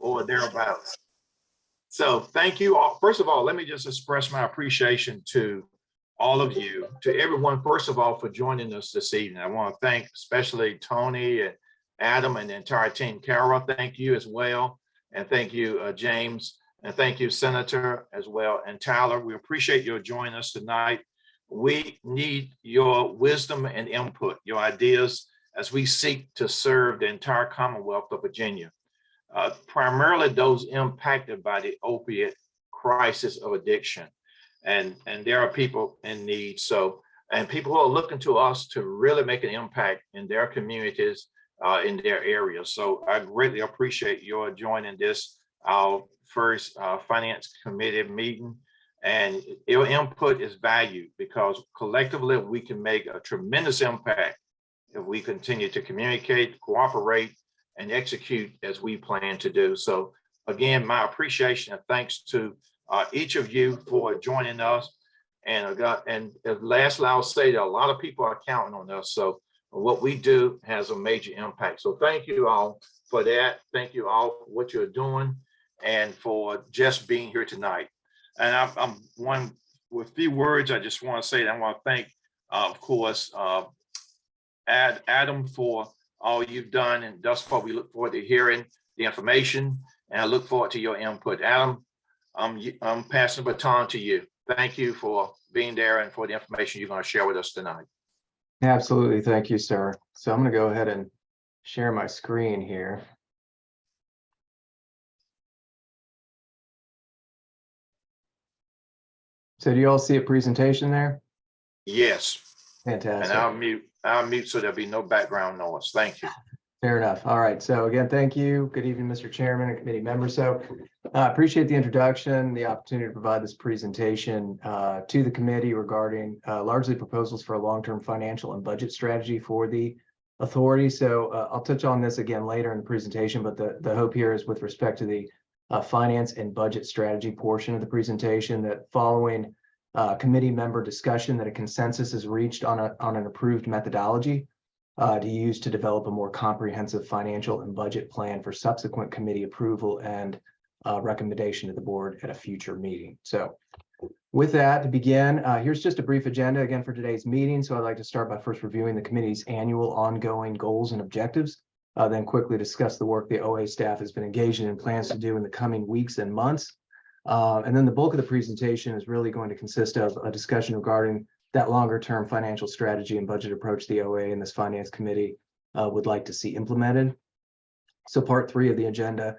or thereabouts. So thank you all. First of all, let me just express my appreciation to all of you, to everyone, first of all, for joining us this evening. I want to thank especially Tony and Adam and the entire team. Carol, thank you as well. And thank you, James. And thank you, Senator, as well. And Tyler, we appreciate your joining us tonight. We need your wisdom and input, your ideas, as we seek to serve the entire Commonwealth of Virginia, primarily those impacted by the opiate crisis of addiction. And there are people in need. So, and people who are looking to us to really make an impact in their communities, in their areas. So I greatly appreciate your joining this, our first Finance Committee meeting. And your input is valued because collectively we can make a tremendous impact if we continue to communicate, cooperate, and execute as we plan to do. So again, my appreciation and thanks to each of you for joining us. And lastly, I'll say that a lot of people are counting on us. So what we do has a major impact. So thank you all for that. Thank you all for what you're doing and for just being here tonight. And I'm one with few words. I just want to say that I want to thank, of course, Adam for all you've done. And thus far, we look forward to hearing the information and I look forward to your input. Adam, I'm passing the baton to you. Thank you for being there and for the information you're going to share with us tonight. Absolutely. Thank you, sir. So I'm going to go ahead and share my screen here. So do you all see a presentation there? Yes. Fantastic. And I'll mute so there'll be no background noise. Thank you. Fair enough. All right. So again, thank you. Good evening, Mr. Chairman and committee members. So I appreciate the introduction, the opportunity to provide this presentation to the committee regarding largely proposals for a long-term financial and budget strategy for the authority. So I'll touch on this again later in the presentation, but the hope here is with respect to the finance and budget strategy portion of the presentation, that following committee member discussion, that a consensus is reached on an approved methodology to use to develop a more comprehensive financial and budget plan for subsequent committee approval and recommendation to the board at a future meeting. So with that, to begin, here's just a brief agenda again for today's meeting. So I'd like to start by first reviewing the committee's annual ongoing goals and objectives, then quickly discuss the work the OA staff has been engaged in and plans to do in the coming weeks and months. And then the bulk of the presentation is really going to consist of a discussion regarding that longer term financial strategy and budget approach the OA and this finance committee would like to see implemented. So part 3 of the agenda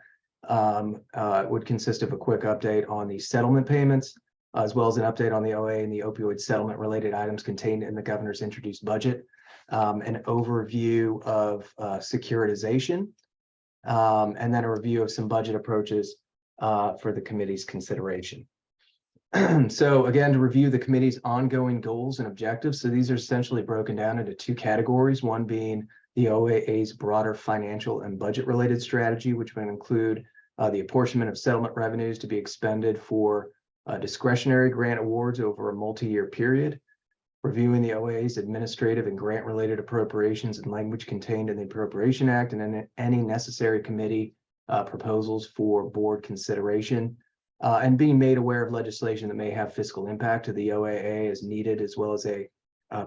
would consist of a quick update on the settlement payments, as well as an update on the OA and the opioid settlement related items contained in the governor's introduced budget, an overview of securitization, and then a review of some budget approaches for the committee's consideration. So again, to review the committee's ongoing goals and objectives. So these are essentially broken down into 2 categories, one being the OAA's broader financial and budget related strategy, which would include the apportionment of settlement revenues to be expended for discretionary grant awards over a multi-year period, reviewing the OAA's administrative and grant related appropriations and language contained in the Appropriation Act, and then any necessary committee proposals for board consideration, and being made aware of legislation that may have fiscal impact to the OAA as needed, as well as a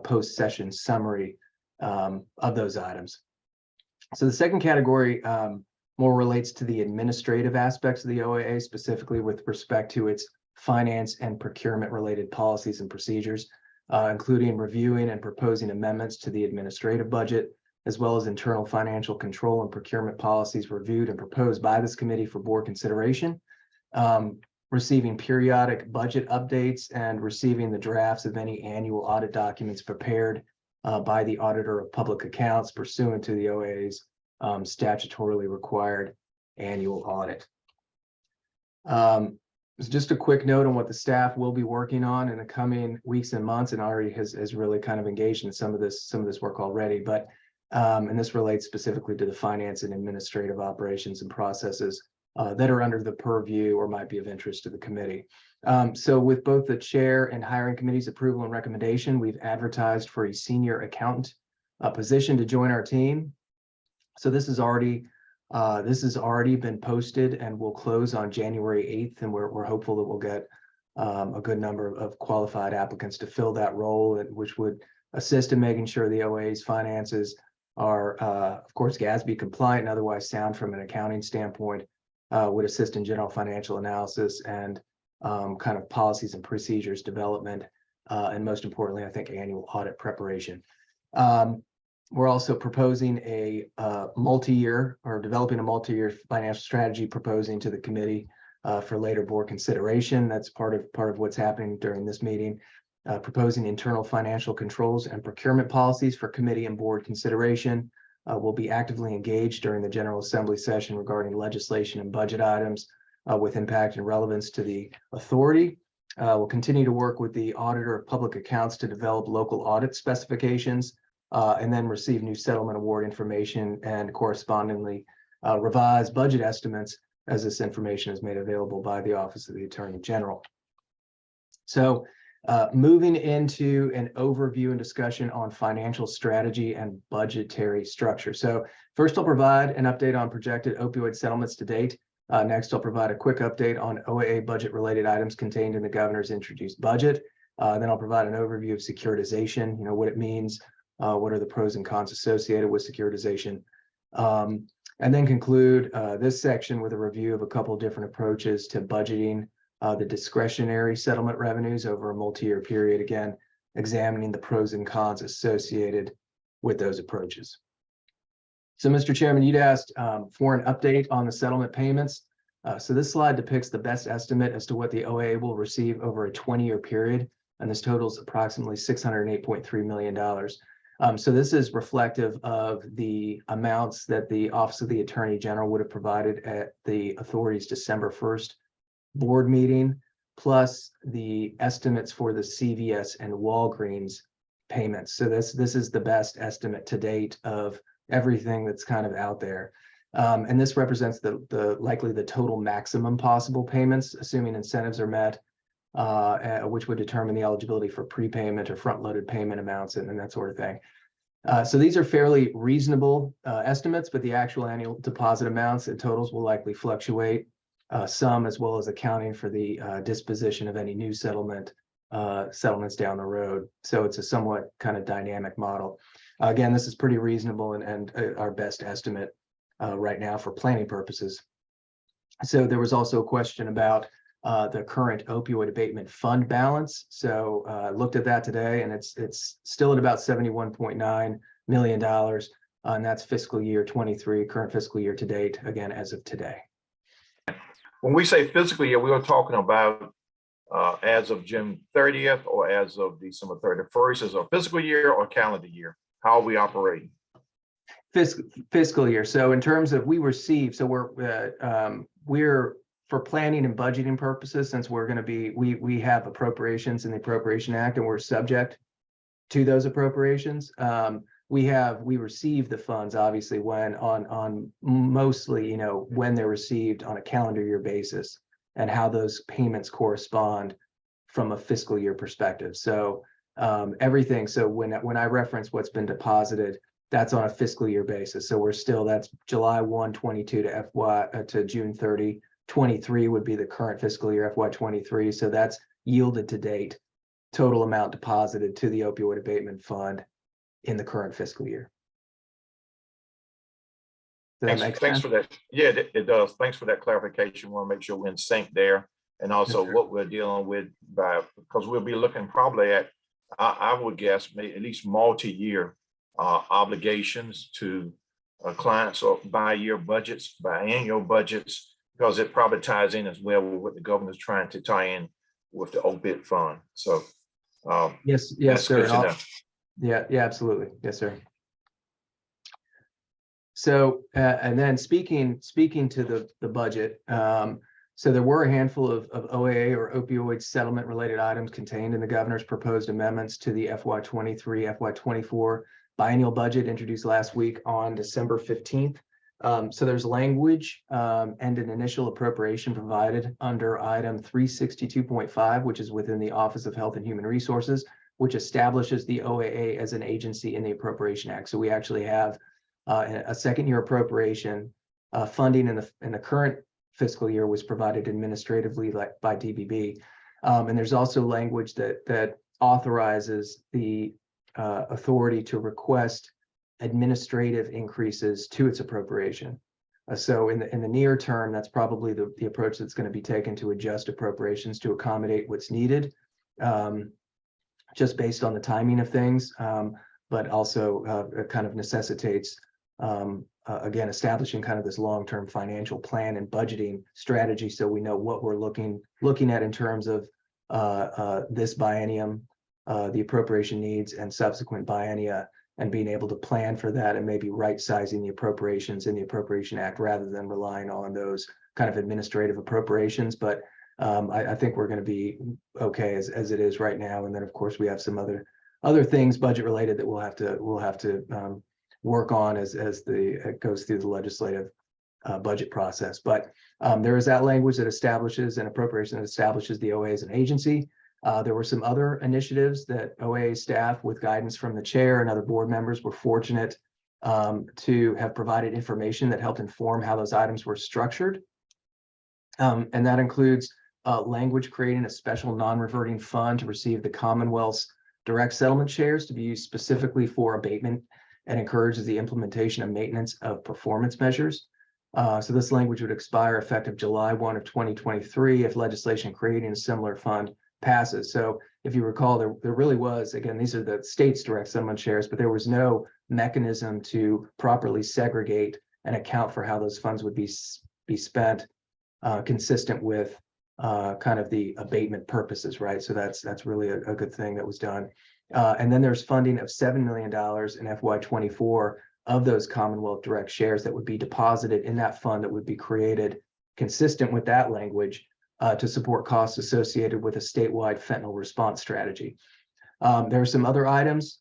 post-session summary of those items. So the second category more relates to the administrative aspects of the OAA, specifically with respect to its finance and procurement related policies and procedures, including reviewing and proposing amendments to the administrative budget, as well as internal financial control and procurement policies reviewed and proposed by this committee for board consideration, receiving periodic budget updates, and receiving the drafts of any annual audit documents prepared by the Auditor of Public Accounts pursuant to the OAA's statutorily required annual audit. Just a quick note on what the staff will be working on in the coming weeks and months, and already has really kind of engaged in some of this work already, but and this relates specifically to the finance and administrative operations and processes that are under the purview or might be of interest to the committee. So with both the chair and hiring committee's approval and recommendation, we've advertised for a senior accountant position to join our team. So this is already This has already been posted and will close on January 8th, and we're hopeful that we'll get a good number of qualified applicants to fill that role, which would assist in making sure the OA's finances are, of course, GASB compliant and otherwise sound from an accounting standpoint, would assist in general financial analysis and kind of policies and procedures development, and most importantly, I think, annual audit preparation. We're also proposing a multi-year or developing a multi-year financial strategy, proposing to the committee for later board consideration. That's part of what's happening during this meeting. Proposing internal financial controls and procurement policies for committee and board consideration. Will be actively engaged during the General Assembly session regarding legislation and budget items with impact and relevance to the authority. We'll continue to work with the Auditor of Public Accounts to develop local audit specifications, and then receive new settlement award information and correspondingly revise budget estimates as this information is made available by the Office of the Attorney General. So moving into an overview and discussion on financial strategy and budgetary structure. So first, I'll provide an update on projected opioid settlements to date. Next, I'll provide a quick update on OAA budget-related items contained in the governor's introduced budget. Then I'll provide an overview of securitization, what it means, what are the pros and cons associated with securitization, and then conclude this section with a review of a couple of different approaches to budgeting the discretionary settlement revenues over a multi-year period, again, examining the pros and cons associated with those approaches. So, Mr. Chairman, you'd asked for an update on the settlement payments. So this slide depicts the best estimate as to what the OAA will receive over a 20-year period, and this totals approximately $608.3 million. So this is reflective of the amounts that the Office of the Attorney General would have provided at the authority's December 1st board meeting, plus the estimates for the CVS and Walgreens payments. So this is the best estimate to date of everything that's kind of out there. And this represents the likely the total maximum possible payments, assuming incentives are met, which would determine the eligibility for prepayment or front-loaded payment amounts and that sort of thing. So these are fairly reasonable estimates, but the actual annual deposit amounts and totals will likely fluctuate, some as well as accounting for the disposition of any new settlements down the road. So it's a somewhat kind of dynamic model. Again, this is pretty reasonable and our best estimate right now for planning purposes. So there was also a question about the current opioid abatement fund balance. So I looked at that today, and it's still at about $71.9 million, and that's fiscal year 23, current fiscal year to date, again, as of today. When we say fiscal year, we were talking about as of June 30th or as of December 31st, as a fiscal year or calendar year? How are we operating? Fiscal year. So in terms of we receive, so we're for planning and budgeting purposes, since we're going to be, we have appropriations in the Appropriation Act and we're subject to those appropriations. We receive the funds obviously when on mostly, when they're received on a calendar year basis and how those payments correspond from a fiscal year perspective. So everything. So when I reference what's been deposited, that's on a fiscal year basis. So that's July 1, 22 to June 30. 23 would be the current fiscal year, FY 23. So that's yielded to date total amount deposited to the opioid abatement fund in the current fiscal year. Thanks for that. Yeah, it does. Thanks for that clarification. We want to make sure we're in sync there, and also what we're dealing with because we'll be looking probably at, I would guess, maybe at least multi-year obligations to clients or bi-year budgets, biannual budgets, because it probably ties in as well with what the governor's trying to tie in with the OBIT fund. So yes, sir. Yeah, absolutely. Yes, sir. So and then speaking to the budget, so there were a handful of OAA or opioid settlement related items contained in the governor's proposed amendments to the FY 23, FY 24 biennial budget introduced last week on December 15th. So there's language and an initial appropriation provided under item 362.5, which is within the Office of Health and Human Resources, which establishes the OAA as an agency in the Appropriation Act. So we actually have a second year appropriation funding in the current fiscal year was provided administratively by DBB. And there's also language that authorizes the authority to request administrative increases to its appropriation. So in the near term, that's probably the approach that's going to be taken to adjust appropriations to accommodate what's needed, just based on the timing of things, but also it kind of necessitates, again, establishing kind of this long-term financial plan and budgeting strategy, so we know what we're looking at in terms of this biennium, the appropriation needs, and subsequent biennia, and being able to plan for that and maybe right-sizing the appropriations in the Appropriation Act rather than relying on those kind of administrative appropriations. But I think we're going to be okay as it is right now. And then, of course, we have some other things budget related that we'll have to work on as it goes through the legislative budget process. But there is that language that establishes an appropriation that establishes the OA as an agency. There were some other initiatives that OA staff, with guidance from the chair and other board members, were fortunate to have provided information that helped inform how those items were structured. And that includes language creating a special non-reverting fund to receive the Commonwealth's direct settlement shares to be used specifically for abatement, and encourages the implementation of maintenance of performance measures. So this language would expire effective July 1 of 2023 if legislation creating a similar fund passes. So if you recall, there really was, again, these are the state's direct settlement shares, but there was no mechanism to properly segregate and account for how those funds would be spent, consistent with kind of the abatement purposes, right? So that's really a good thing that was done. And then there's funding of $7 million in FY24 of those Commonwealth direct shares that would be deposited in that fund that would be created consistent with that language to support costs associated with a statewide fentanyl response strategy. There are some other items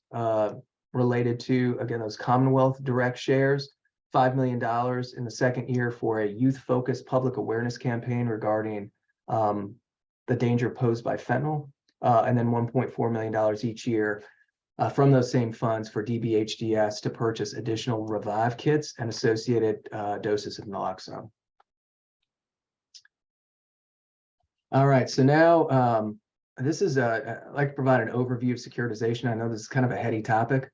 related to, again, those Commonwealth direct shares, $5 million in the second year for a youth-focused public awareness campaign regarding the danger posed by fentanyl, and then $1.4 million each year from those same funds for DBHDS to purchase additional Revive kits and associated doses of naloxone. All right, so now this is I'd like to provide an overview of securitization. I know this is kind of a heady topic,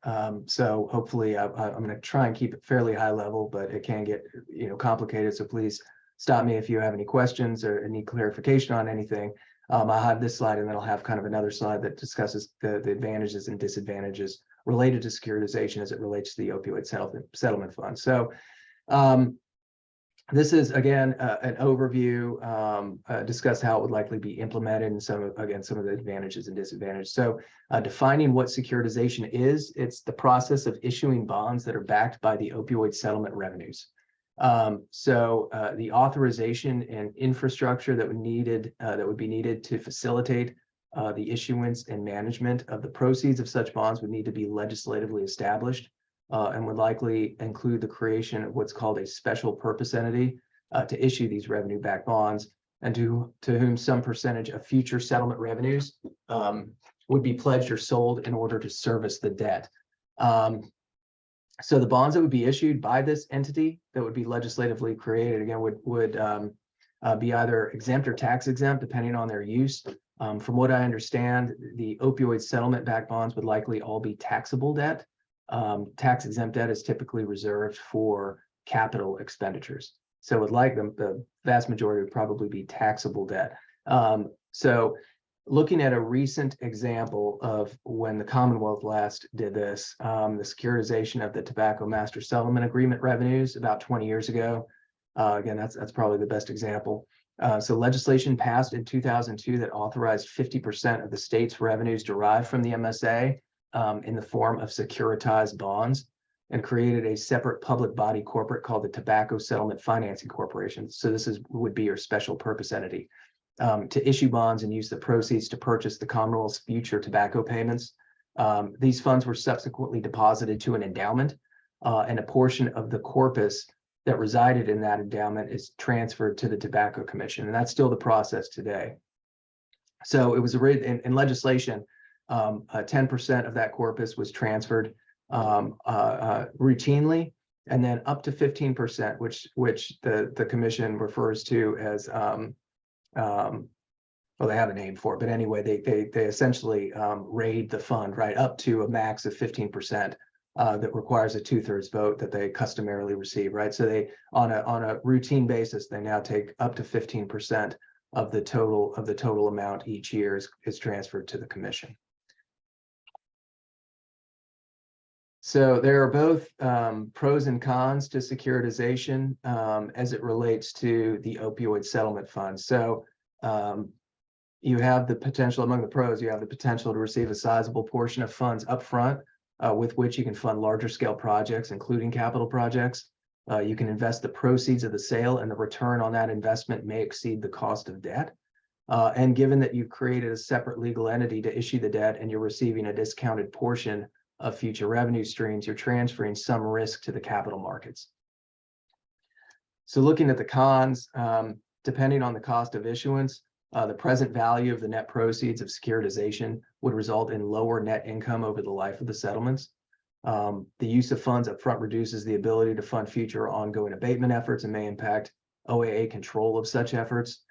so hopefully I'm going to try and keep it fairly high level, but it can get complicated. So please stop me if you have any questions or need clarification on anything. I'll have this slide, and then I'll have kind of another slide that discusses the advantages and disadvantages related to securitization as it relates to the opioid settlement fund. So this is, again, an overview, discuss how it would likely be implemented, and some of the advantages and disadvantages. So defining what securitization is, it's the process of issuing bonds that are backed by the opioid settlement revenues. So the authorization and infrastructure that would be needed to facilitate the issuance and management of the proceeds of such bonds would need to be legislatively established, and would likely include the creation of what's called a special purpose entity to issue these revenue-backed bonds, and to whom some percentage of future settlement revenues would be pledged or sold in order to service the debt. So the bonds that would be issued by this entity that would be legislatively created, again, would be either exempt or tax exempt, depending on their use. From what I understand, the opioid settlement-backed bonds would likely all be taxable debt. Tax exempt debt is typically reserved for capital expenditures. So with the vast majority would probably be taxable debt. So looking at a recent example of when the Commonwealth last did this, the securitization of the Tobacco Master Settlement Agreement revenues about 20 years ago. Again, that's probably the best example. So legislation passed in 2002 that authorized 50% of the state's revenues derived from the MSA in the form of securitized bonds, and created a separate public body corporate called the Tobacco Settlement Financing Corporation. So this would be your special purpose entity to issue bonds and use the proceeds to purchase the Commonwealth's future tobacco payments. These funds were subsequently deposited to an endowment, and a portion of the corpus that resided in that endowment is transferred to the Tobacco Commission, and that's still the process today. So it was in legislation, 10% of that corpus was transferred routinely, and then up to 15%, which the commission refers to as well, they have a name for it, but anyway, they essentially raid the fund, right, up to a max of 15%. That requires a 2/3 vote that they customarily receive, right? So they, on a routine basis, they now take up to 15% of the total amount each year is transferred to the commission. So there are both pros and cons to securitization as it relates to the opioid settlement fund. So you have the potential, among the pros, you have the potential to receive a sizable portion of funds upfront, with which you can fund larger scale projects, including capital projects. You can invest the proceeds of the sale, and the return on that investment may exceed the cost of debt. And given that you've created a separate legal entity to issue the debt and you're receiving a discounted portion of future revenue streams, you're transferring some risk to the capital markets. So looking at the cons, depending on the cost of issuance, the present value of the net proceeds of securitization would result in lower net income over the life of the settlements. The use of funds upfront reduces the ability to fund future ongoing abatement efforts and may impact OAA control of such efforts.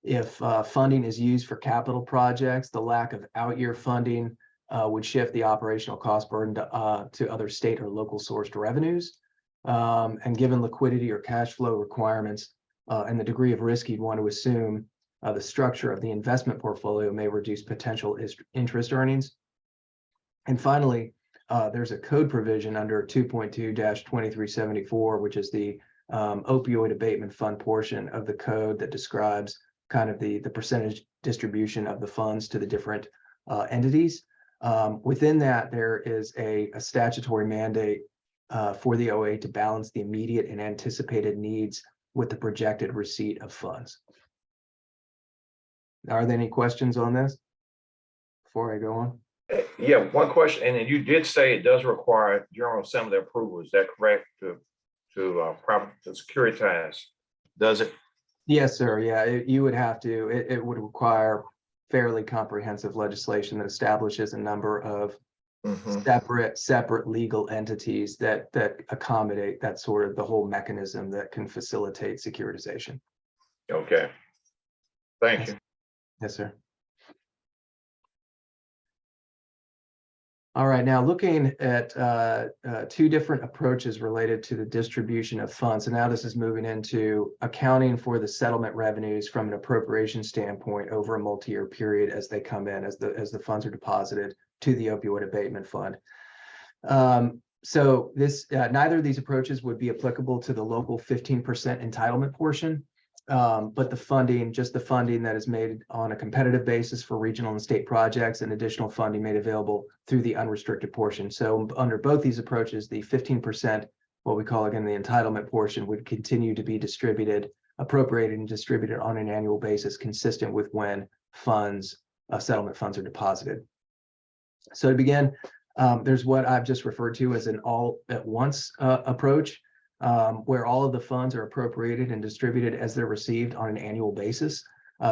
If funding is used for capital projects, the lack of out-year funding would shift the operational cost burden to other state or local sourced revenues. And given liquidity or cash flow requirements and the degree of risk you'd want to assume, the structure of the investment portfolio may reduce potential interest earnings. And finally, there's a code provision under 2.2-2374, which is the opioid abatement fund portion of the code that describes kind of the percentage distribution of the funds to the different entities. Within that, there is a statutory mandate for the OA to balance the immediate and anticipated needs with the projected receipt of funds. Are there any questions on this before I go on? Yeah, one question, and then you did say it does require General Assembly approval. Is that correct to securitize? Does it? Yes, sir. Yeah, you would have to. It would require fairly comprehensive legislation that establishes a number of separate legal entities that accommodate that sort of the whole mechanism that can facilitate securitization. Okay. Thank you. Yes, sir. All right, now looking at two different approaches related to the distribution of funds. And now this is moving into accounting for the settlement revenues from an appropriation standpoint over a multi-year period as they come in, as the funds are deposited to the opioid abatement fund. So this neither of these approaches would be applicable to the local 15% entitlement portion. But the funding that is made on a competitive basis for regional and state projects, and additional funding made available through the unrestricted portion. So under both these approaches, the 15%, what we call again the entitlement portion, would continue to be appropriated and distributed on an annual basis, consistent with when settlement funds are deposited. So to begin, there's what I've just referred to as an all-at-once approach. Where all of the funds are appropriated and distributed as they're received on an annual basis.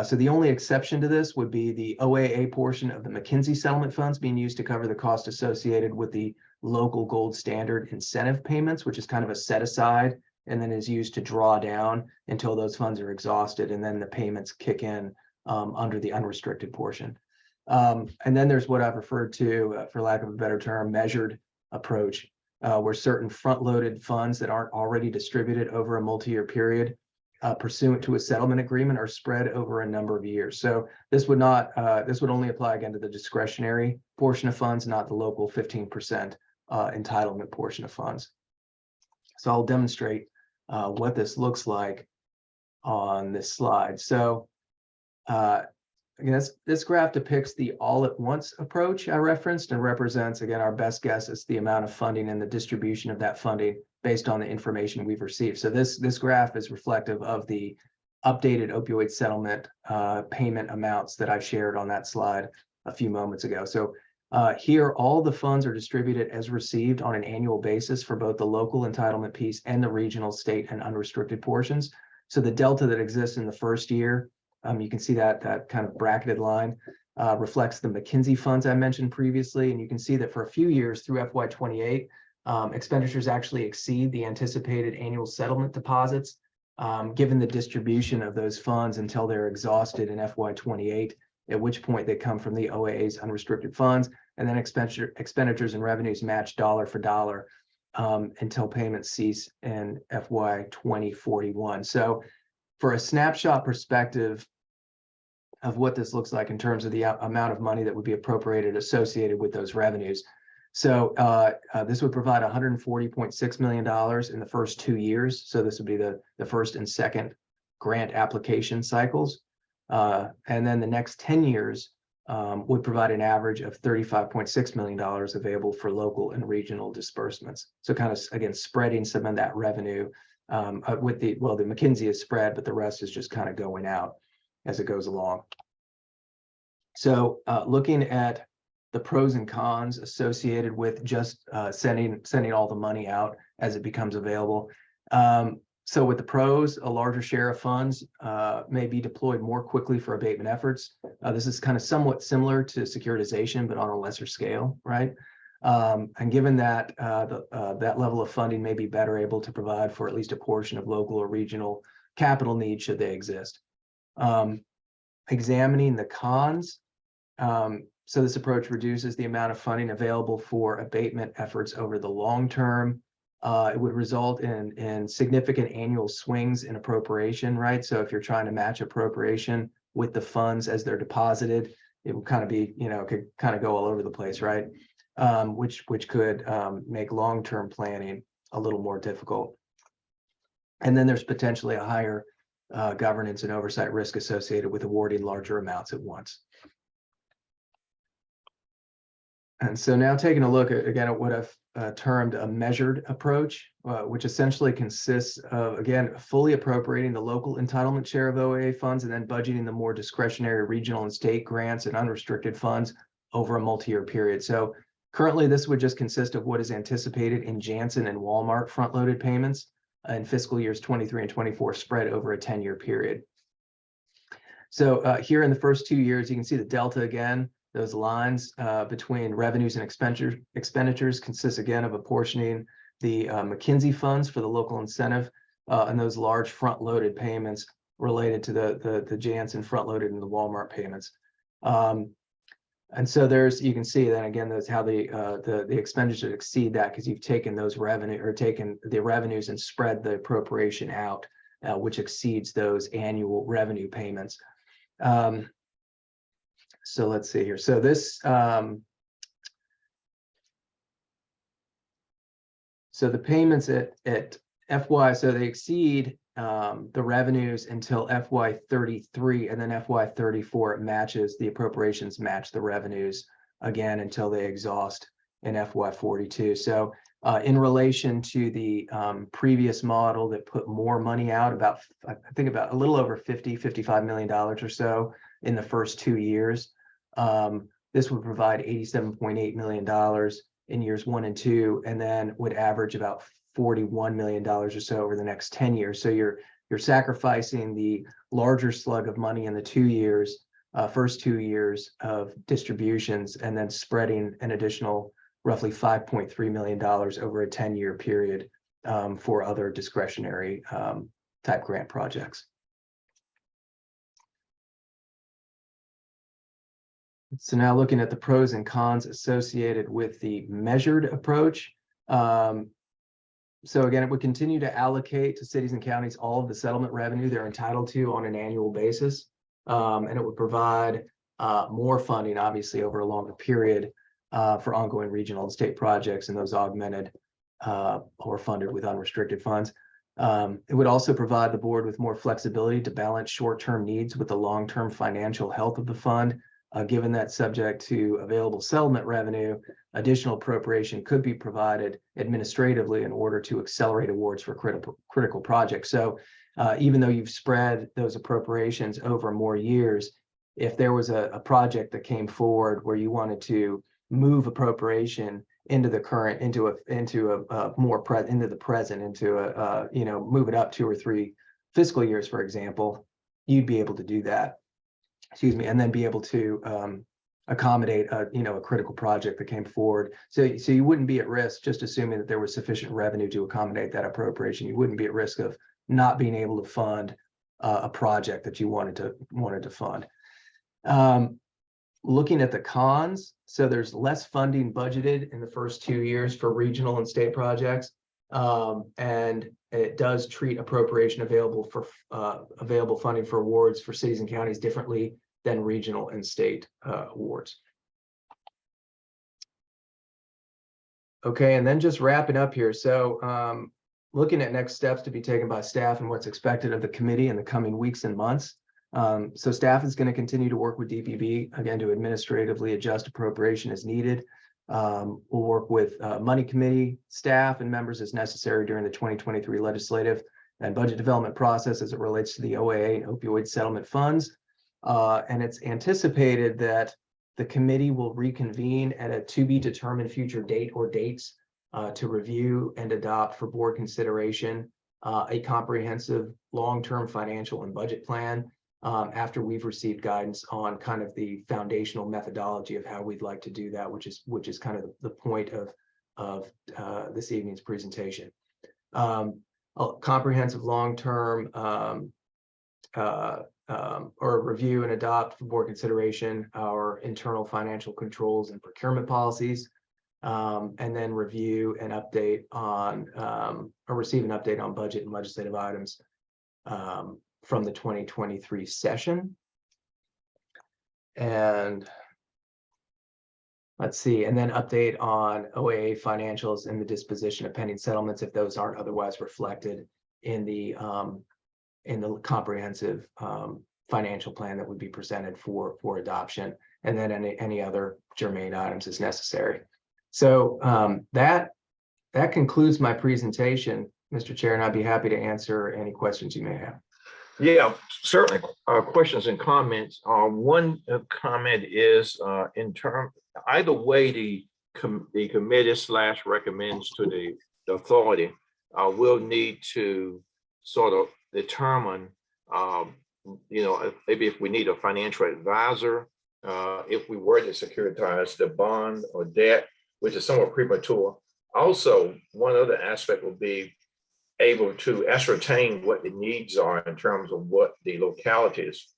So the only exception to this would be the OAA portion of the McKinsey settlement funds being used to cover the cost associated with the local gold standard incentive payments, which is kind of a set aside and then is used to draw down until those funds are exhausted, and then the payments kick in under the unrestricted portion. And then there's what I've referred to, for lack of a better term, measured approach. Where certain front-loaded funds that aren't already distributed over a multi-year period pursuant to a settlement agreement are spread over a number of years. So this would only apply again to the discretionary portion of funds, not the local 15% entitlement portion of funds. So I'll demonstrate what this looks like on this slide. So again, this graph depicts the all-at-once approach I referenced and represents, again, our best guess as the amount of funding and the distribution of that funding based on the information we've received. So this graph is reflective of the updated opioid settlement payment amounts that I shared on that slide a few moments ago. So here, all the funds are distributed as received on an annual basis for both the local entitlement piece and the regional, state, and unrestricted portions. So the delta that exists in the first year, you can see that kind of bracketed line reflects the McKinsey funds I mentioned previously. And you can see that for a few years through FY28, expenditures actually exceed the anticipated annual settlement deposits, given the distribution of those funds until they're exhausted in FY28, at which point they come from the OAA's unrestricted funds, and then expenditures and revenues match dollar for dollar until payments cease in FY 2041. So for a snapshot perspective of what this looks like in terms of the amount of money that would be appropriated associated with those revenues. So this would provide $140.6 million in the first 2 years. So this would be the first and second grant application cycles. And then the next 10 years would provide an average of $35.6 million available for local and regional disbursements. So kind of, again, spreading some of that revenue with the McKinsey is spread, but the rest is just kind of going out as it goes along. So looking at the pros and cons associated with just sending all the money out as it becomes available. So with the pros, a larger share of funds may be deployed more quickly for abatement efforts. This is kind of somewhat similar to securitization, but on a lesser scale, right? And given that that level of funding may be better able to provide for at least a portion of local or regional capital needs should they exist. Examining the cons. So this approach reduces the amount of funding available for abatement efforts over the long term. It would result in significant annual swings in appropriation, right? So if you're trying to match appropriation with the funds as they're deposited, it would kind of be, could kind of go all over the place, right? Which could make long-term planning a little more difficult. And then there's potentially a higher governance and oversight risk associated with awarding larger amounts at once. And so now taking a look again at what I've termed a measured approach, which essentially consists of, again, fully appropriating the local entitlement share of OAA funds and then budgeting the more discretionary regional and state grants and unrestricted funds over a multi-year period. So currently this would just consist of what is anticipated in Janssen and Walmart front-loaded payments in fiscal years 23 and 24 spread over a 10-year period. So here in the first 2 years, you can see the delta again. Those lines between revenues and expenditures consists again of apportioning the McKinsey funds for the local incentive and those large front-loaded payments related to the Janssen front-loaded and the Walmart payments. And so you can see then again, that's how the expenditures exceed that because you've taken those taken the revenues and spread the appropriation out, which exceeds those annual revenue payments. So let's see here. So this, so the payments at FY, so they exceed the revenues until FY33, and then FY34 it matches, the appropriations match the revenues again until they exhaust in FY42. So in relation to the previous model that put more money out, I think about a little over $55 million or so in the first 2 years. This would provide $87.8 million in years 1 and 2, and then would average about $41 million or so over the next 10 years. So you're sacrificing the larger slug of money in the 2 years, first 2 years of distributions, and then spreading an additional roughly $5.3 million over a 10-year period for other discretionary type grant projects. So now looking at the pros and cons associated with the measured approach. So again, it would continue to allocate to cities and counties all of the settlement revenue they're entitled to on an annual basis. And it would provide more funding, obviously, over a longer period for ongoing regional and state projects, and those augmented or funded with unrestricted funds. It would also provide the board with more flexibility to balance short-term needs with the long-term financial health of the fund. Given that subject to available settlement revenue, additional appropriation could be provided administratively in order to accelerate awards for critical projects. So even though you've spread those appropriations over more years, if there was a project that came forward where you wanted to move appropriation into the current, into the present, move it up 2 or 3 fiscal years, for example, you'd be able to do that. Excuse me, and then be able to accommodate a critical project that came forward. So you wouldn't be at risk, just assuming that there was sufficient revenue to accommodate that appropriation. You wouldn't be at risk of not being able to fund a project that you wanted to fund. Looking at the cons, so there's less funding budgeted in the first 2 years for regional and state projects. And it does treat appropriation available funding for awards for cities and counties differently than regional and state awards. Okay, and then just wrapping up here. So looking at next steps to be taken by staff and what's expected of the committee in the coming weeks and months. So staff is going to continue to work with DPB, again, to administratively adjust appropriation as needed. We'll work with Money Committee staff and members as necessary during the 2023 legislative and budget development process as it relates to the OAA and opioid settlement funds. And it's anticipated that the committee will reconvene at a to be determined future date or dates to review and adopt for board consideration a comprehensive long-term financial and budget plan after we've received guidance on kind of the foundational methodology of how we'd like to do that, which is kind of the point of this evening's presentation. A comprehensive long-term or review and adopt for board consideration our internal financial controls and procurement policies, and then review and update on or receive an update on budget and legislative items from the 2023 session. And let's see, and then update on OAA financials and the disposition of pending settlements if those aren't otherwise reflected in the comprehensive financial plan that would be presented for adoption, and then any other germane items as necessary. So that concludes my presentation, Mr. Chair, and I'd be happy to answer any questions you may have. Yeah, certainly. Questions and comments. One comment is in term, either way the committee / recommends to the authority will need to sort of determine, maybe if we need a financial advisor, if we were to securitize the bond or debt, which is somewhat premature. Also, one other aspect would be able to ascertain what the needs are in terms of what the localities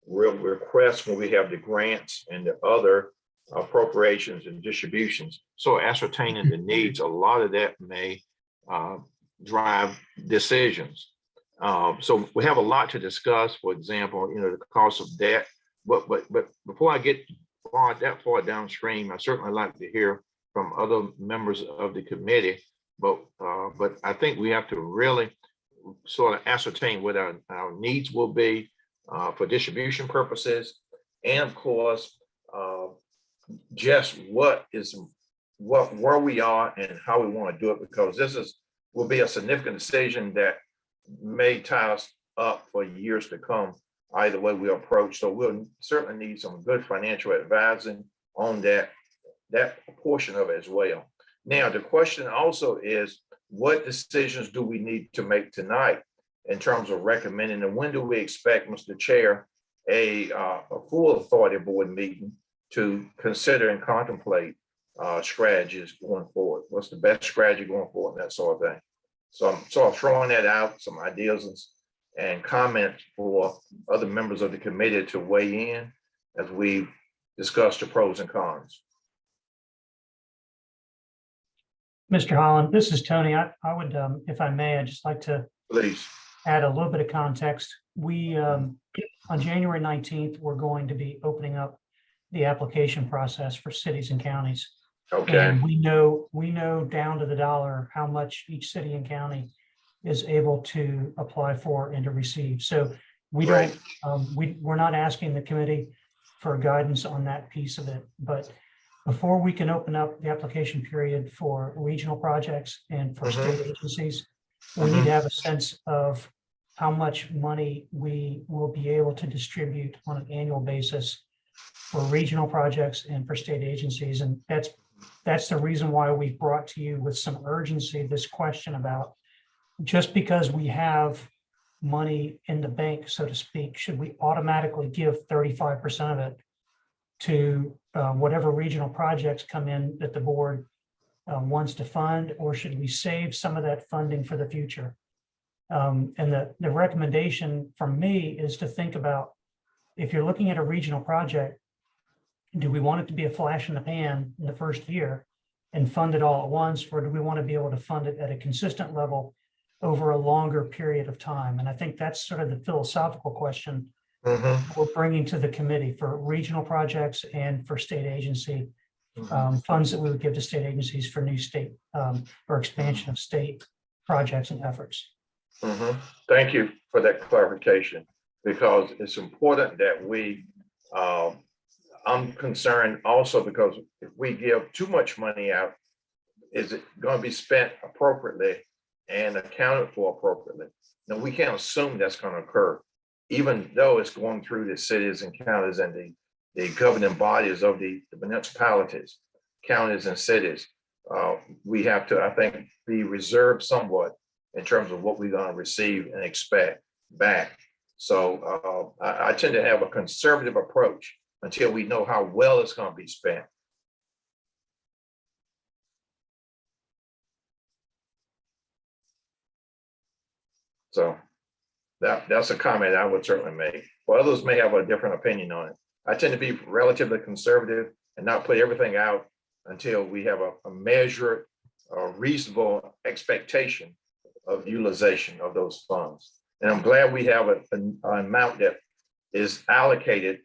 will request when we have the grants and the other appropriations and distributions. So ascertaining the needs, a lot of that may drive decisions. So we have a lot to discuss. For example, the cost of debt. But before I get that far downstream, I certainly like to hear from other members of the committee. But I think we have to really sort of ascertain what our needs will be for distribution purposes, and of course, just where we are and how we want to do it, because this will be a significant decision that may tie us up for years to come, either way we approach. So we'll certainly need some good financial advising on that portion of it as well. Now, the question also is, what decisions do we need to make tonight in terms of recommending, and when do we expect, Mr. Chair, a full authority board meeting to consider and contemplate strategies going forward? What's the best strategy going forward, and that sort of thing. So I'm sort of throwing that out, some ideas and comments for other members of the committee to weigh in as we discuss the pros and cons. Mr. Holland, this is Tony. I would, if I may, I'd just like to Please add a little bit of context. We, on January 19th, we're going to be opening up the application process for cities and counties. Okay. And we know down to the dollar how much each city and county is able to apply for and to receive. So we don't, we're not asking the committee for guidance on that piece of it, but before we can open up the application period for regional projects and for state agencies, we need to have a sense of how much money we will be able to distribute on an annual basis for regional projects and for state agencies. And that's the reason why we brought to you with some urgency this question about, just because we have money in the bank, so to speak, should we automatically give 35% of it to whatever regional projects come in that the board wants to fund, or should we save some of that funding for the future? And the recommendation from me is to think about, if you're looking at a regional project, do we want it to be a flash in the pan in the first year and fund it all at once, or do we want to be able to fund it at a consistent level over a longer period of time? And I think that's sort of the philosophical question we're bringing to the committee for regional projects and for state agency funds that we would give to state agencies for new state or expansion of state projects and efforts. Thank you for that clarification, because it's important that we, I'm concerned also because if we give too much money out, is it going to be spent appropriately and accounted for appropriately? Now, we can't assume that's going to occur, even though it's going through the cities and counties and the governing bodies of the municipalities, counties and cities. We have to, I think, be reserved somewhat in terms of what we're going to receive and expect back. So I tend to have a conservative approach until we know how well it's going to be spent. So that's a comment I would certainly make. Well, others may have a different opinion on it. I tend to be relatively conservative and not put everything out until we have a measured, reasonable expectation of utilization of those funds. And I'm glad we have an amount that is allocated,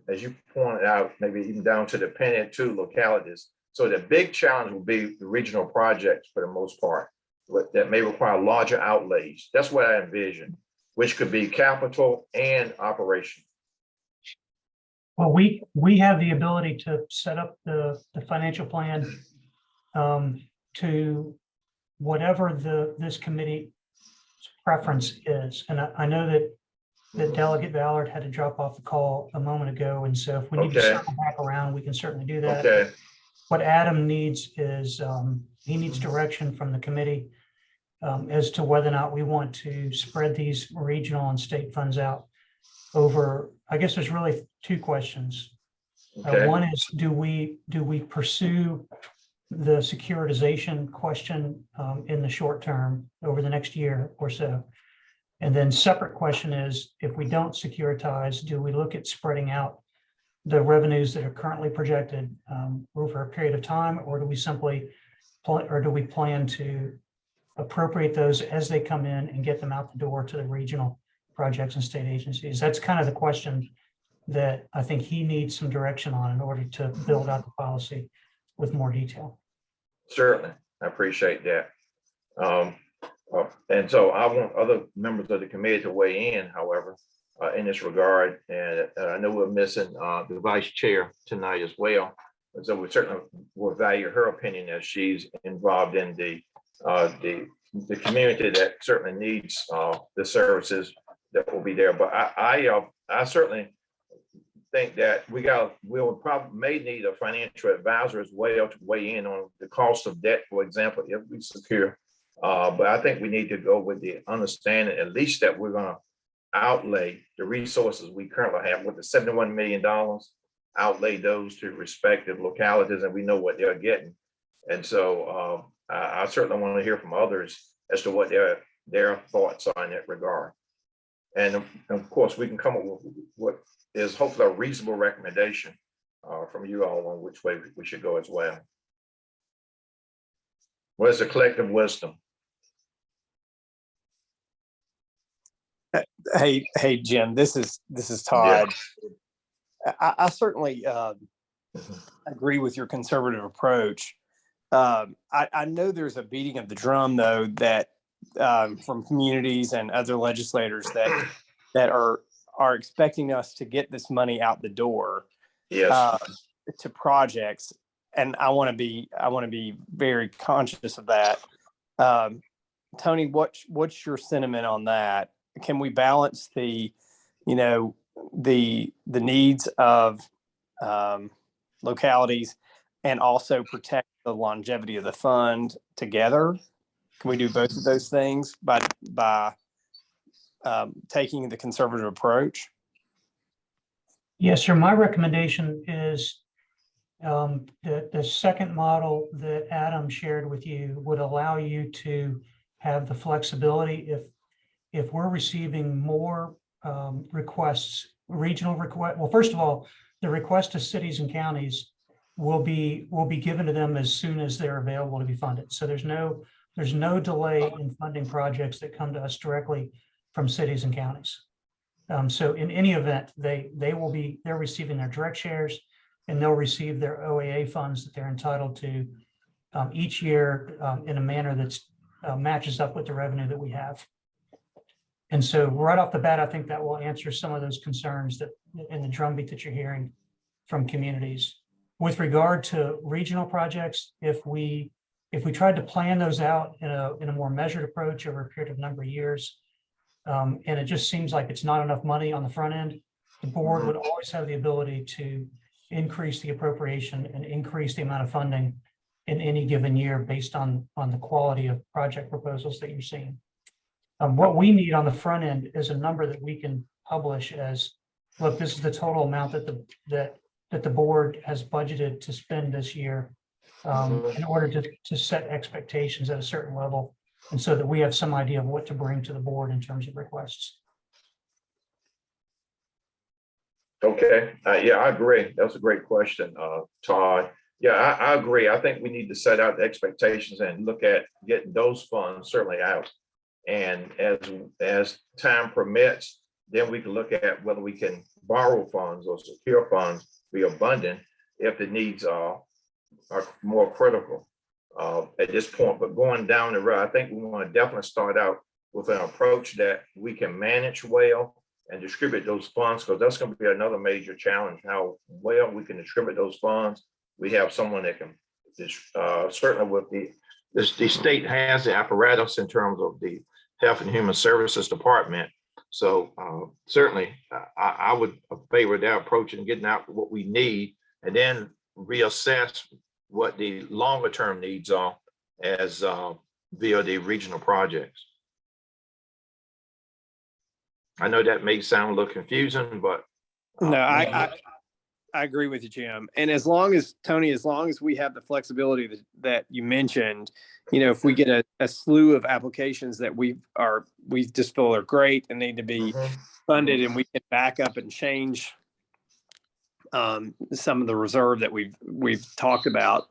as you pointed out, maybe even down to the penny to localities. So the big challenge will be the regional projects for the most part, that may require larger outlays. That's what I envision, which could be capital and operation. Well, we have the ability to set up the financial plan to whatever this committee's preference is. And I know that Delegate Ballard had to drop off the call a moment ago. And so if we need to circle back around, we can certainly do that. Okay. What Adam needs is he needs direction from the committee as to whether or not we want to spread these regional and state funds out over, I guess there's really two questions. Okay. One is, do we pursue the securitization question in the short term over the next year or so? And then separate question is, if we don't securitize, do we look at spreading out the revenues that are currently projected over a period of time, or do we simply plan to appropriate those as they come in and get them out the door to the regional projects and state agencies? That's kind of the question that I think he needs some direction on in order to build out the policy with more detail. Certainly, I appreciate that. And so I want other members of the committee to weigh in, however, in this regard. And I know we're missing the vice chair tonight as well. And so we certainly will value her opinion as she's involved in the community that certainly needs the services that will be there. But I certainly think that we'll probably may need a financial advisor as well to weigh in on the cost of debt, for example, if we secure. But I think we need to go with the understanding, at least, that we're going to outlay the resources we currently have with the $71 million, outlay those to respective localities, and we know what they're getting. And so I certainly want to hear from others as to what their thoughts are in that regard. And of course, we can come up with what is hopefully a reasonable recommendation from you all on which way we should go as well. What is the collective wisdom? Hey, Jim, this is Todd. Yeah. I certainly agree with your conservative approach. I know there's a beating of the drum, though, that from communities and other legislators that are expecting us to get this money out the door, yes, to projects, and I want to be very conscious of that. Tony, what's your sentiment on that? Can we balance the needs of localities and also protect the longevity of the fund together? Can we do both of those things by taking the conservative approach? Yes, sir. My recommendation is the second model that Adam shared with you would allow you to have the flexibility if we're receiving more requests, regional request. Well, first of all, the request to cities and counties will be given to them as soon as they're available to be funded. So there's no delay in funding projects that come to us directly from cities and counties. So in any event, they're receiving their direct shares, and they'll receive their OAA funds that they're entitled to each year in a manner that's matches up with the revenue that we have. And so right off the bat, I think that will answer some of those concerns that in the drumbeat that you're hearing from communities. With regard to regional projects, if we tried to plan those out in a more measured approach over a period of number of years, and it just seems like it's not enough money on the front end, the board would always have the ability to increase the appropriation and increase the amount of funding in any given year based on the quality of project proposals that you're seeing. What we need on the front end is a number that we can publish as, look, this is the total amount that the board has budgeted to spend this year in order to set expectations at a certain level, and so that we have some idea of what to bring to the board in terms of requests. Okay, yeah, I agree. That's a great question, Todd. Yeah, I agree. I think we need to set out the expectations and look at getting those funds certainly out. And as time permits, then we can look at whether we can borrow funds or secure funds, be abundant if the needs are more critical at this point. But going down the road, I think we want to definitely start out with an approach that we can manage well and distribute those funds, because that's going to be another major challenge, how well we can distribute those funds. We have someone that can, certainly with the state has the apparatus in terms of the Health and Human Services Department. So certainly I would favor that approach and getting out what we need and then reassess what the longer term needs are as via the regional projects. I know that may sound a little confusing, but no, I agree with you, Jim. And as long as Tony, as long as we have the flexibility that you mentioned, you know, if we get a slew of applications that we just feel are great and need to be funded, and we can back up and change some of the reserve that we've talked about,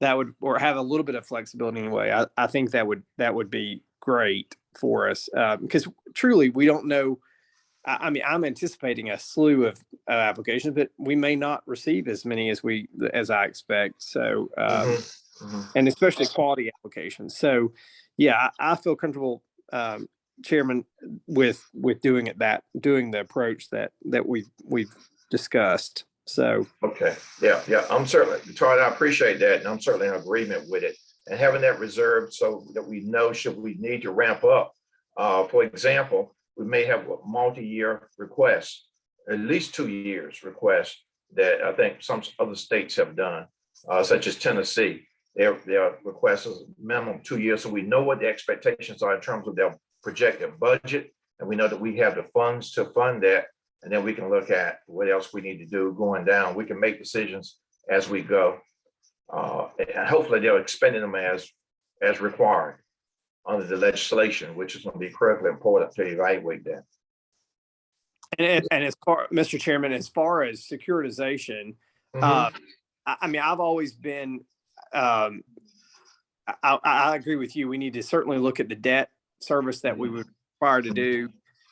that would, or have a little bit of flexibility anyway. I think that would be great for us, because truly we don't know. I mean, I'm anticipating a slew of applications, but we may not receive as many as I expect. So, and especially quality applications. So, yeah, I feel comfortable, Chairman, with doing the approach that we've discussed. So, okay, yeah, I'm certainly, Todd, I appreciate that, and I'm certainly in agreement with it. And having that reserved so that we know should we need to ramp up. For example, we may have a multi-year requests, at least 2 years requests that I think some other states have done, such as Tennessee. Their requests is minimum 2 years, so we know what the expectations are in terms of their projected budget, and we know that we have the funds to fund that, and then we can look at what else we need to do going down. We can make decisions as we go, and hopefully they're expending them as required under the legislation, which is going to be critically important to evaluate that. And as far, Mr. Chairman, as far as securitization, I mean, I've always been, I agree with you. We need to certainly look at the debt service that we would require to do.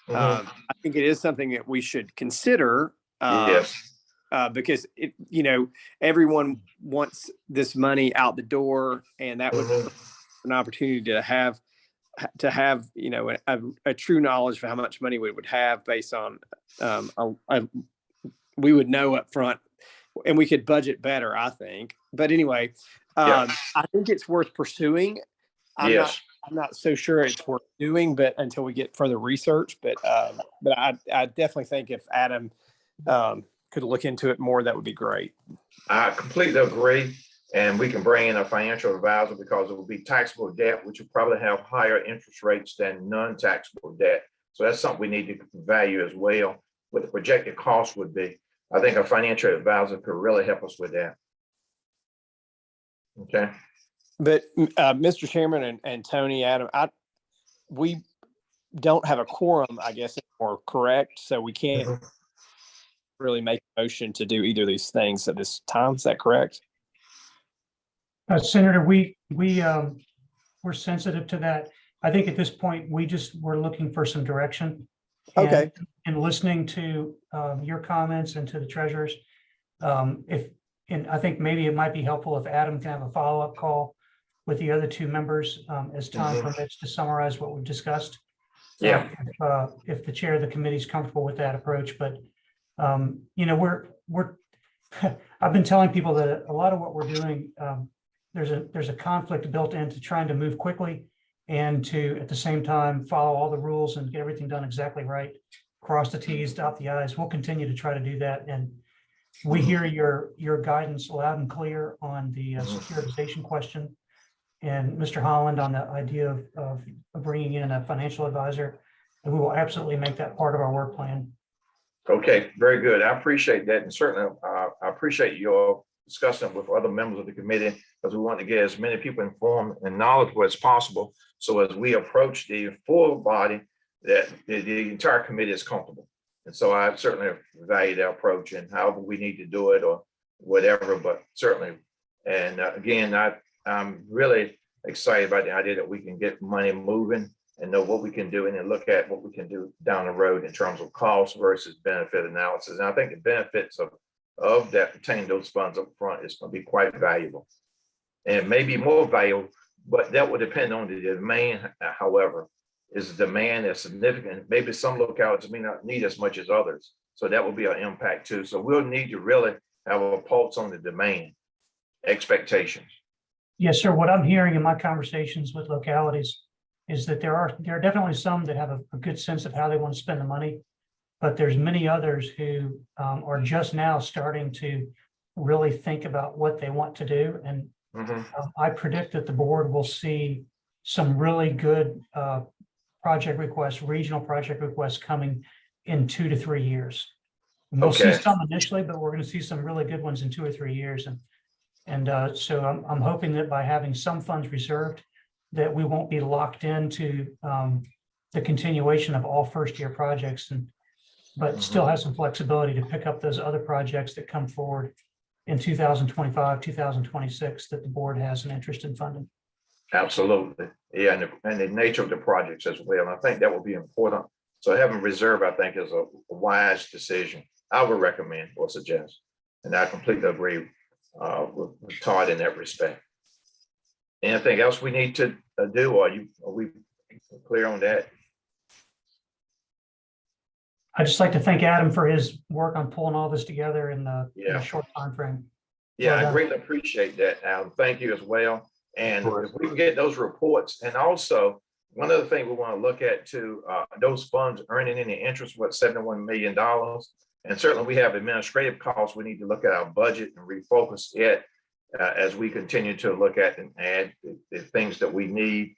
I think it is something that we should consider. Yes. Because everyone wants this money out the door, and that would be an opportunity to have a true knowledge of how much money we would have based on we would know up front, and we could budget better, I think. But anyway, I think it's worth pursuing. I'm not so sure it's worth doing, but until we get further research. But I definitely think if Adam could look into it more, that would be great. I completely agree. And we can bring in a financial advisor because it will be taxable debt, which will probably have higher interest rates than non-taxable debt. So that's something we need to value as well, what the projected cost would be. I think a financial advisor could really help us with that. Okay. But Mr. Chairman and Tony, Adam, we don't have a quorum, I guess, anymore, correct? So we can't really make a motion to do either of these things at this time. Is that correct? Senator, we're sensitive to that. I think at this point, we're looking for some direction. Okay. And listening to your comments and to the treasurers, and I think maybe it might be helpful if Adam can have a follow-up call with the other two members as time permits to summarize what we've discussed. Yeah. If the chair of the committee is comfortable with that approach, but you know, I've been telling people that a lot of what we're doing, there's a conflict built into trying to move quickly and to at the same time follow all the rules and get everything done exactly right. Cross the T's, dot the I's. We'll continue to try to do that, and we hear your guidance loud and clear on the securitization question, and Mr. Holland on the idea of bringing in a financial advisor, and we will absolutely make that part of our work plan. Okay, very good. I appreciate that, and certainly I appreciate your discussing with other members of the committee, because we want to get as many people informed and knowledgeable as possible. So as we approach the full body, that the entire committee is comfortable. And so I certainly value that approach, and however we need to do it or whatever, but certainly. And again, I'm really excited about the idea that we can get money moving and know what we can do, and then look at what we can do down the road in terms of cost versus benefit analysis. And I think the benefits of that, obtaining those funds up front, is going to be quite valuable, and maybe more valuable, but that will depend on the demand. However, is the demand is significant? Maybe some localities may not need as much as others, so that will be an impact too. So we'll need to really have a pulse on the demand expectations. Yes, sir. What I'm hearing in my conversations with localities is that there are definitely some that have a good sense of how they want to spend the money, but there's many others who are just now starting to really think about what they want to do. And I predict that the board will see some really good project requests, regional project requests coming in 2 to 3 years. And we'll see some initially, but we're going to see some really good ones in 2 or 3 years. And so I'm hoping that by having some funds reserved, that we won't be locked into the continuation of all first-year projects, but still have some flexibility to pick up those other projects that come forward in 2025, 2026 that the board has an interest in funding. Absolutely. Yeah, and the nature of the projects as well. And I think that will be important. So having reserve, I think, is a wise decision. I would recommend or suggest, and I completely agree with Todd in that respect. Anything else we need to do? Are we clear on that? I'd just like to thank Adam for his work on pulling all this together in a short time frame. Yeah, Well I done. greatly appreciate that, Adam. Thank you as well. And if we can get those reports, and also one other thing we want to look at too, those funds earning any interest, what, $71 million. And certainly we have administrative costs. We need to look at our budget and refocus it as we continue to look at and add the things that we need,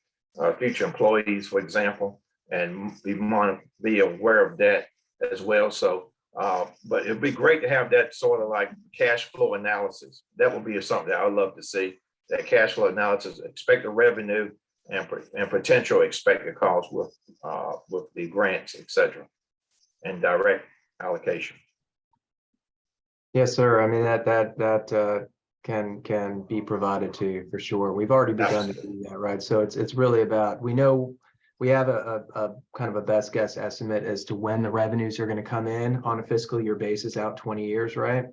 future employees, for example, and we want to be aware of that as well. So, but it'd be great to have that sort of like cash flow analysis. That would be something that I would love to see. That cash flow analysis, expected revenue and potential expected costs with the grants, et cetera, and direct allocation. Yes, sir. I mean, that can be provided to you for sure. We've already begun to do that, right? So it's really about, we know we have a kind of a best guess estimate as to when the revenues are going to come in on a fiscal year basis out 20 years, right?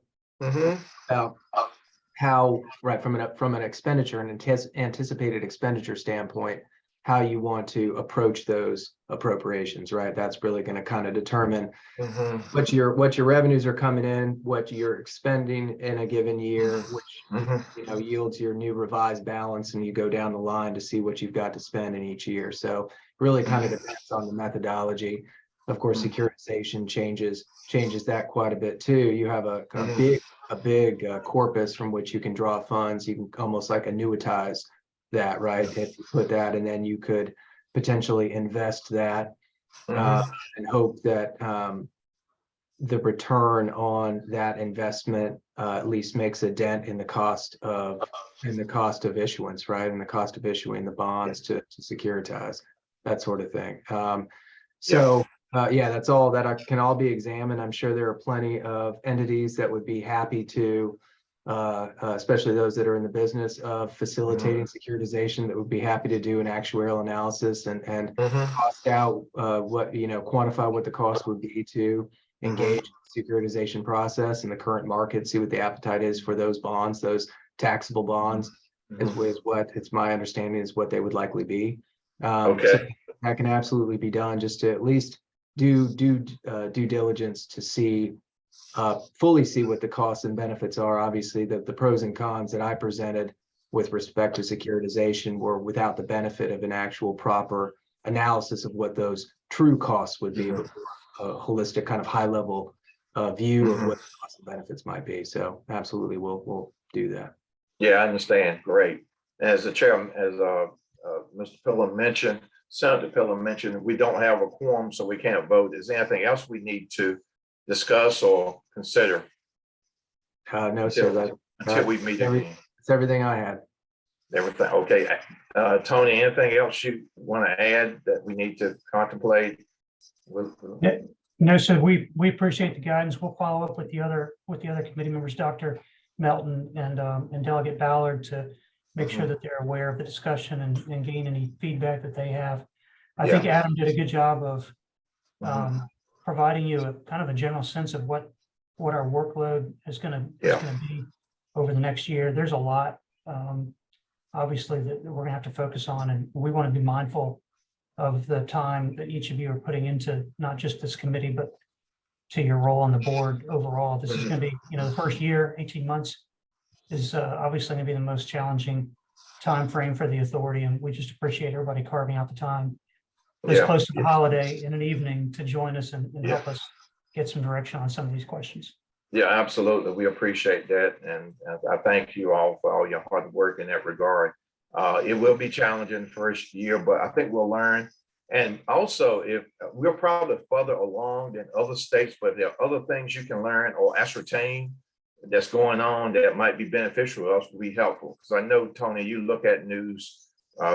How, right, from an expenditure and anticipated expenditure standpoint, how you want to approach those appropriations, right? That's really going to kind of determine what your revenues are coming in, what you're expending in a given year, which yields your new revised balance, and you go down the line to see what you've got to spend in each year. So really kind of depends on the methodology. Of course, securitization changes that quite a bit too. You have a big corpus from which you can draw funds. You can almost like annuitize that, right? If you put that, and then you could potentially invest that and hope that the return on that investment at least makes a dent in the cost of issuance, right? And the cost of issuing the bonds to securitize, that sort of thing. Yeah, that's all that can all be examined. I'm sure there are plenty of entities that would be happy to, especially those that are in the business of facilitating securitization, that would be happy to do an actuarial analysis and cost out quantify what the cost would be to engage in the securitization process in the current market, see what the appetite is for those bonds, those taxable bonds, is what it's my understanding is what they would likely be. Okay. So that can absolutely be done, just to at least do due diligence to see fully see what the costs and benefits are. Obviously, the pros and cons that I presented with respect to securitization were without the benefit of an actual proper analysis of what those true costs would be, but a holistic kind of high level view of what the costs and benefits might be. So absolutely, we'll do that. Yeah, I understand. Great. As the chairman, as Mr. Pillar mentioned, Senator Pillar mentioned, we don't have a quorum, so we can't vote. Is there anything else we need to discuss or consider? No, sir. Until we meet again. It's everything I had. Everything. Okay. Tony, anything else you want to add that we need to contemplate? No, sir. We appreciate the guidance. We'll follow up with the other committee members, Dr. Melton and Delegate Ballard, to make sure that they're aware of the discussion and gain any feedback that they have. I think Adam did a good job of providing you a kind of a general sense of what our workload is going to be over the next year. There's a lot, obviously, that we're going to have to focus on, and we want to be mindful of the time that each of you are putting into not just this committee, but to your role on the board overall. This is going to be, the first year, 18 months is obviously going to be the most challenging time frame for the authority, and we just appreciate everybody carving out the time this close to the holiday in an evening to join us and help us get some direction on some of these questions. Yeah, absolutely. We appreciate that. And I thank you all for all your hard work in that regard. It will be challenging the first year, but I think we'll learn. And also, if we're probably further along than other states, but if there are other things you can learn or ascertain that's going on that might be beneficial to us, will be helpful. Because I know, Tony, you look at news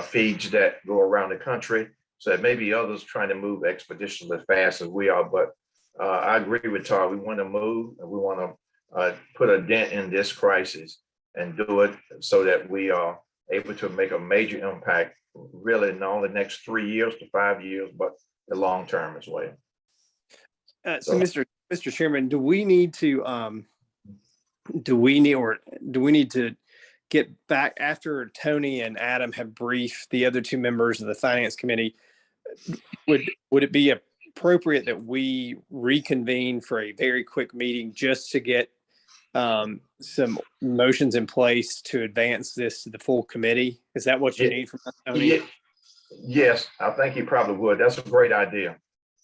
feeds that go around the country. So there may be others trying to move expeditiously as fast as we are, but I agree with Todd. We want to move and we want to put a dent in this crisis and do it so that we are able to make a major impact, really not only the next 3 years to 5 years, but the long term as well. So, Mr. Chairman, do we need to get back after Tony and Adam have briefed the other two members of the Finance Committee? Would it be appropriate that we reconvene for a very quick meeting just to get some motions in place to advance this to the full committee? Is that what you need from us, Tony? Yes, I think you probably would. That's a great idea.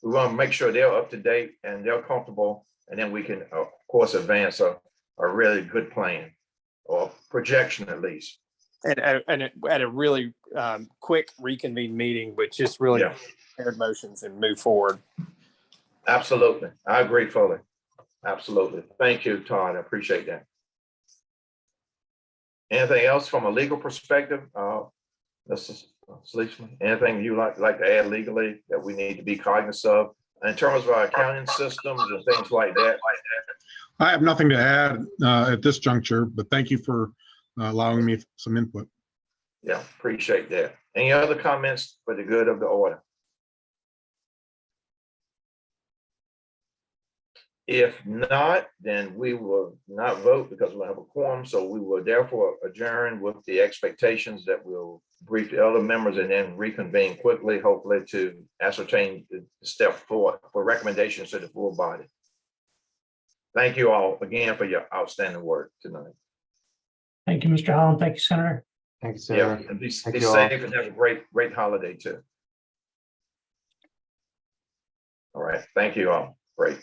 We want to make sure they're up to date and they're comfortable, and then we can, of course, advance a really good plan or projection at least. At a really quick reconvene meeting, but just really prepared motions and move forward. Absolutely. I agree fully. Absolutely. Thank you, Todd. I appreciate that. Anything else from a legal perspective? Mr. Sleetsman, anything you like to add legally that we need to be cognizant of in terms of our accounting systems and things like that? I have nothing to add at this juncture, but thank you for allowing me some input. Yeah, appreciate that. Any other comments for the good of the order? If not, then we will not vote because we'll have a quorum. So we will therefore adjourn with the expectations that we'll brief the other members and then reconvene quickly, hopefully to ascertain the step forward for recommendations to the full body. Thank you all again for your outstanding work tonight. Thank you, Mr. Holland. Thank you, Senator. Thank you, Senator. Yeah, and be safe and have a great holiday too. All right. Thank you all. Great.